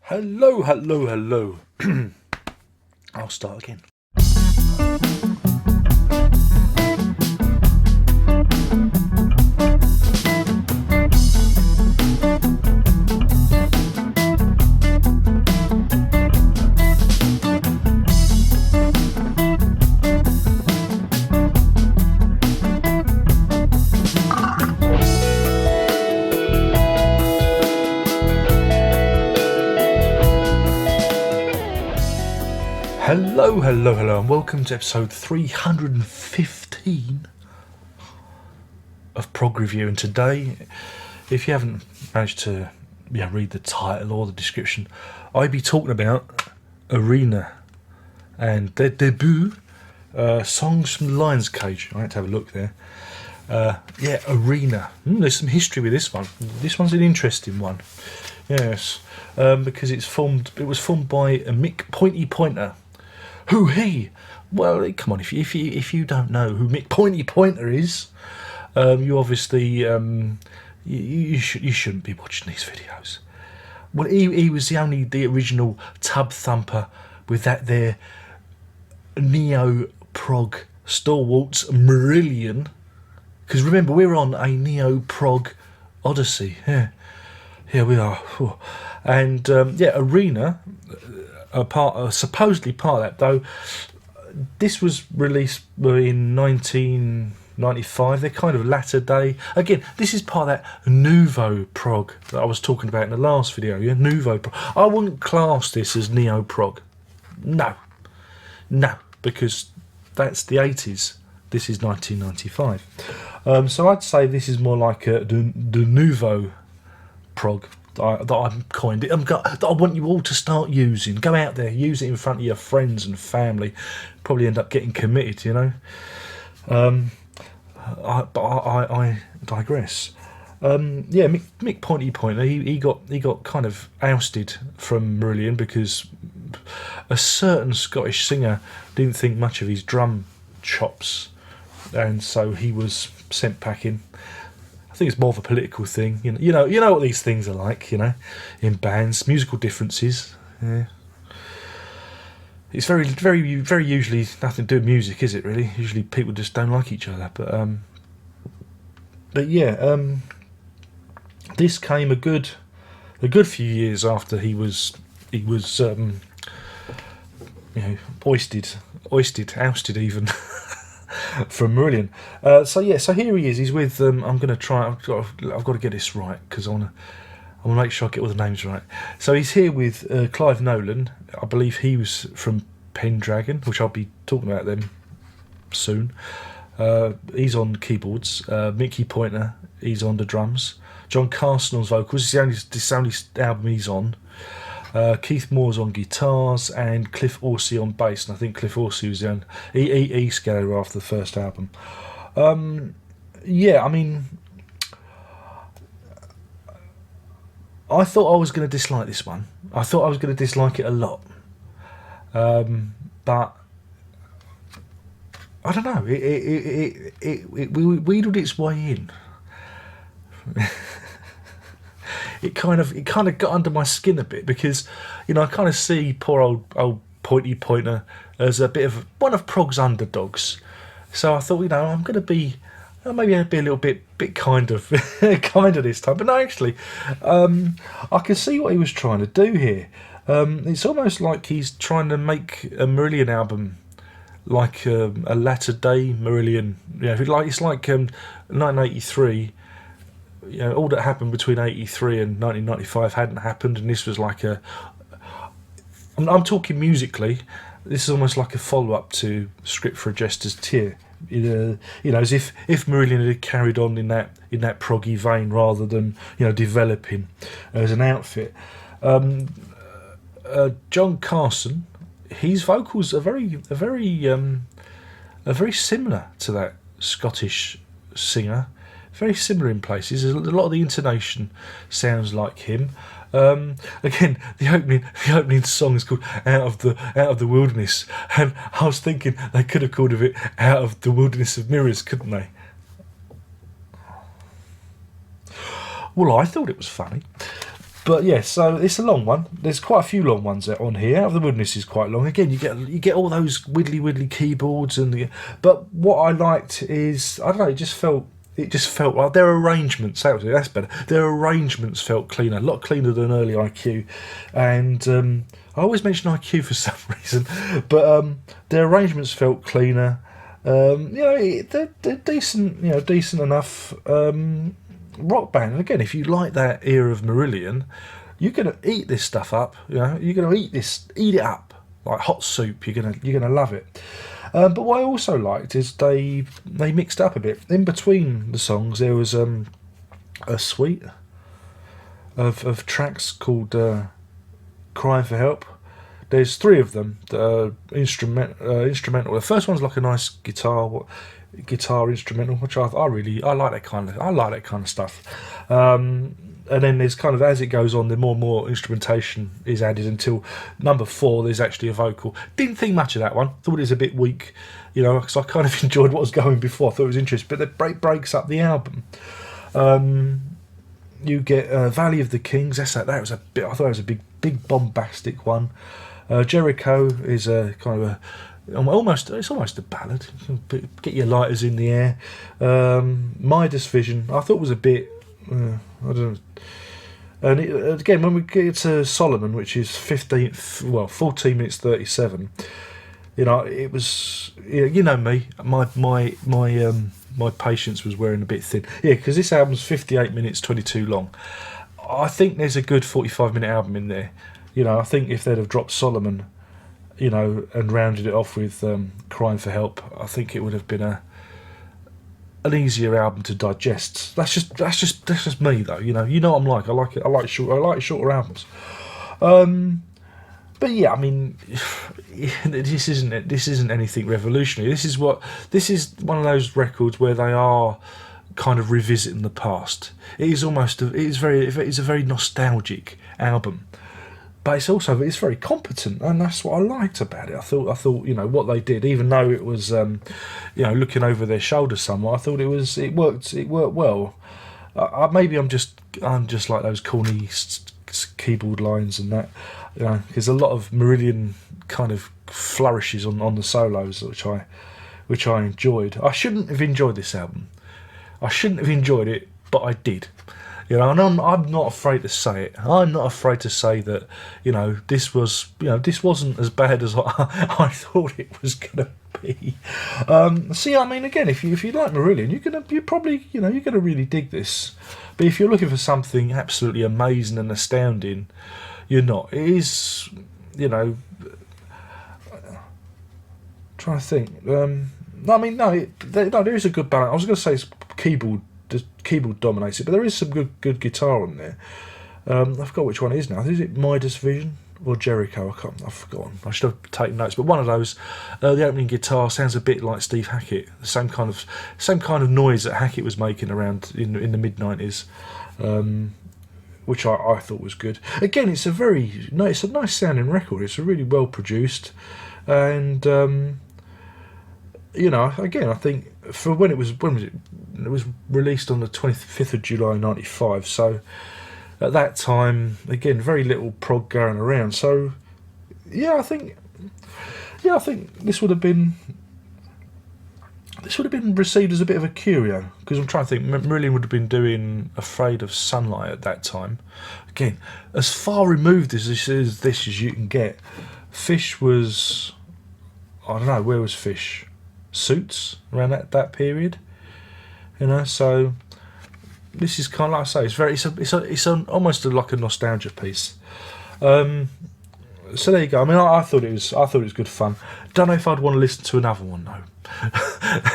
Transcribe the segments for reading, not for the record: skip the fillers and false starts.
Hello, hello, hello. I'll start again. Hello, hello, hello, and welcome to episode 315 of Prog Review. And today, if you haven't managed to read the title or the description, I'll be talking about Arena and their debut songs from the Lion's Cage. I had to have a look there. Arena. There's some history with this one. This one's an interesting one. Yes, because it was formed by Mick Pointy Pointer. Who he? Well, come on, if you don't know who Mick Pointy Pointer is, you obviously you shouldn't be watching these videos. Well, he was the original tub thumper with that there neo prog stalwarts Marillion. Because remember, we're on a neo prog odyssey. Yeah, here we are. And Arena. Supposedly part of that, though this was released in 1995. They're kind of latter day. Again, this is part of that nouveau prog that I was talking about in the last video. Yeah, nouveau prog. I wouldn't class this as neo prog. No, because that's the 80s. This is 1995. So I'd say this is more like the nouveau prog. That I want you all to start using. Go out there, use it in front of your friends and family. Probably end up getting committed, you know. I digress. Mick Pointy Pointer. He got kind of ousted from Marillion because a certain Scottish singer didn't think much of his drum chops, and so he was sent packing. I think it's more of a political thing, you know what these things are like, in bands, musical differences. Yeah. It's very, very, very usually nothing to do with music, is it? Really, usually people just don't like each other. This came a good few years after he was ousted even. From Marillion. So here he is. He's with. I'm going to try. I've got to get this right because I want to make sure I get all the names right. So he's here with Clive Nolan. I believe he was from Pendragon, which I'll be talking about them soon. He's on keyboards. Mickey Pointer. He's on the drums. John Carson on vocals. This is the only album he's on. Keith Moore's on guitars and Cliff Orsey on bass, and I think Cliff Orsey was on E-Scaler after the first album. I thought I was going to dislike this one. I thought I was going to dislike it a lot, but I don't know. It wheedled its way in. It kind of got under my skin a bit because, I kind of see poor old Pointy Pointer as a bit of one of Prog's underdogs. So I thought, I'm going to be maybe I'd be a little bit kind of this time. But no, actually, I can see what he was trying to do here. It's almost like he's trying to make a Marillion album like a latter day Marillion. It's like 1983. All that happened between 83 and 1995 hadn't happened, and this was like I'm talking musically, this is almost like a follow-up to Script for a Jester's Tear. As if Marillion had carried on in that proggy vein rather than developing as an outfit. John Carson, his vocals are very similar to that Scottish singer. Very similar in places. A lot of the intonation sounds like him. Again, the opening song is called "Out of the Wilderness," and I was thinking they could have called it "Out of the Wilderness of Mirrors," couldn't they? Well, I thought it was funny. But yeah, so it's a long one. There's quite a few long ones on here. Out of the Wilderness is quite long. Again, you get all those widdly keyboards but what I liked is, I don't know, it just felt like their arrangements. That's better. Their arrangements felt cleaner, a lot cleaner than early IQ, and I always mention IQ for some reason, but their arrangements felt cleaner. They're decent, decent enough rock band. And again, if you like that era of Marillion, you're gonna eat this stuff up. You're gonna eat it up like hot soup. You're gonna love it. But what I also liked is they mixed up a bit. In between the songs, there was a suite of tracks called Crying for Help. There's 3 of them that are instrumental. The first one's like a nice guitar instrumental, which I like that kind of stuff. And then there's kind of, as it goes on, the more and more instrumentation is added until number 4. There's actually a vocal. Didn't think much of that one. Thought it was a bit weak, because I kind of enjoyed what was going before. I thought it was interesting, but it breaks up the album. You get Valley of the Kings. That was a bit. I thought it was a big bombastic one. Jericho is a kind of it's almost a ballad. Get your lighters in the air. Midas Vision, I thought was a bit. I don't know. And again, when we get to Solomon, which is 14 minutes 37, it was. Me, my patience was wearing a bit thin. Yeah, because this album's 58 minutes 22 long. I think there's a good 45-minute album in there. I think if they'd have dropped Solomon, and rounded it off with Crying for Help, I think it would have been an easier album to digest. That's just me though. You know what I'm like. I like it. I like shorter albums. But yeah, I mean, this isn't anything revolutionary. This is one of those records where they are kind of revisiting the past. It's a very nostalgic album. But it's very competent, and that's what I liked about it. I thought what they did, even though it was looking over their shoulder somewhat, I thought it worked well. Maybe I'm just like those corny keyboard lines and that, because a lot of Marillion kind of flourishes on the solos, which I enjoyed. I shouldn't have enjoyed this album. I shouldn't have enjoyed it, but I did. And I'm not afraid to say it. I'm not afraid to say that, this wasn't as bad as I thought it was going to be. Again, if you like Marillion, you're probably really dig this. But if you're looking for something absolutely amazing and astounding, you're not. It is, trying to think. There is a good balance. I was going to say it's keyboard dominates it, but there is some good guitar on there. I forgot which one it is now. Is it Midas Vision or Jericho? I've forgotten. I should have taken notes. But one of those, the opening guitar sounds a bit like Steve Hackett. The same kind of noise that Hackett was making around in the mid-90s, which I thought was good. Again, it's a nice sounding record. It's a really well produced, and again, I think for when was it? It was released on the 25th of July 95. So at that time, again, very little prog going around. So I think this would have been received as a bit of a curio, because I'm trying to think. Marillion would have been doing Afraid of Sunlight at that time. Again, as far removed as this as you can get. Fish was, I don't know, where was Fish? Suits around that period, so this is kind of, like I say, it's almost like a nostalgia piece. So there you go. I mean, I thought it was good fun. Don't know if I'd want to listen to another one though.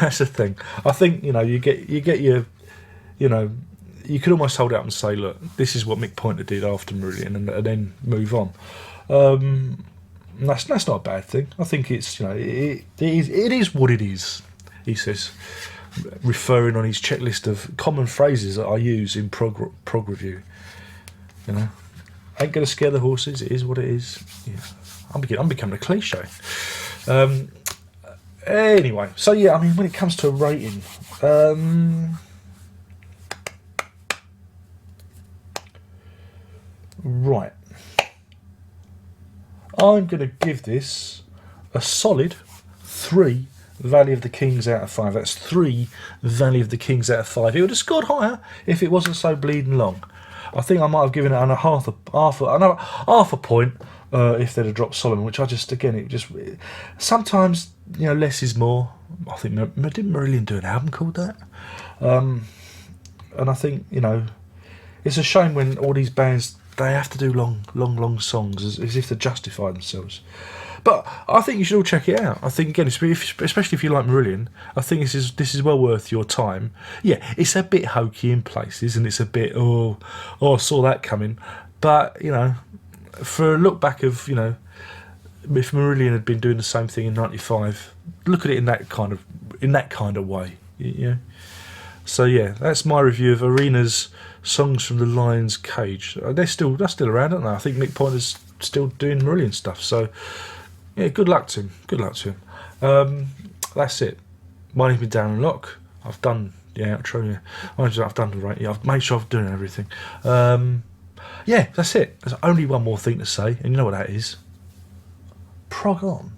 That's the thing. I think you get your, you could almost hold out and say, look, this is what Mick Pointer did after Marillion, and then move on. That's not a bad thing. I think it's it is what it is. He says, referring on his checklist of common phrases that I use in prog review. Ain't gonna scare the horses. It is what it is. Yeah. I'm becoming a cliche. Anyway, so yeah, I mean, when it comes to rating, I'm going to give this a solid 3 Valley of the Kings out of 5. That's 3 Valley of the Kings out of 5. It would have scored higher if it wasn't so bleeding long. I think I might have given it half a point if they'd have dropped Solomon, which I just, again, it just, sometimes, you know, less is more. I think, didn't Marillion do an album called that? And I think, you know, it's a shame when all these bands, they have to do long songs as if to justify themselves. But I think you should all check it out. I think, again, especially if you like Marillion, I think this is well worth your time. Yeah, it's a bit hokey in places, and it's a bit, I saw that coming. But, you know, for a look back of, you know, if Marillion had been doing the same thing in '95, look at it in that kind of way. You know? So yeah, that's my review of Arena's Songs from the Lion's Cage. They're still around, aren't they? I think Mick Pointer's still doing Marillion stuff. So yeah, good luck to him. That's it. My name's been Darren Locke. I've done the outro. Yeah, I've done the right. Yeah, I've made sure I've done everything. Yeah, that's it. There's only one more thing to say, and you know what that is. Prog on.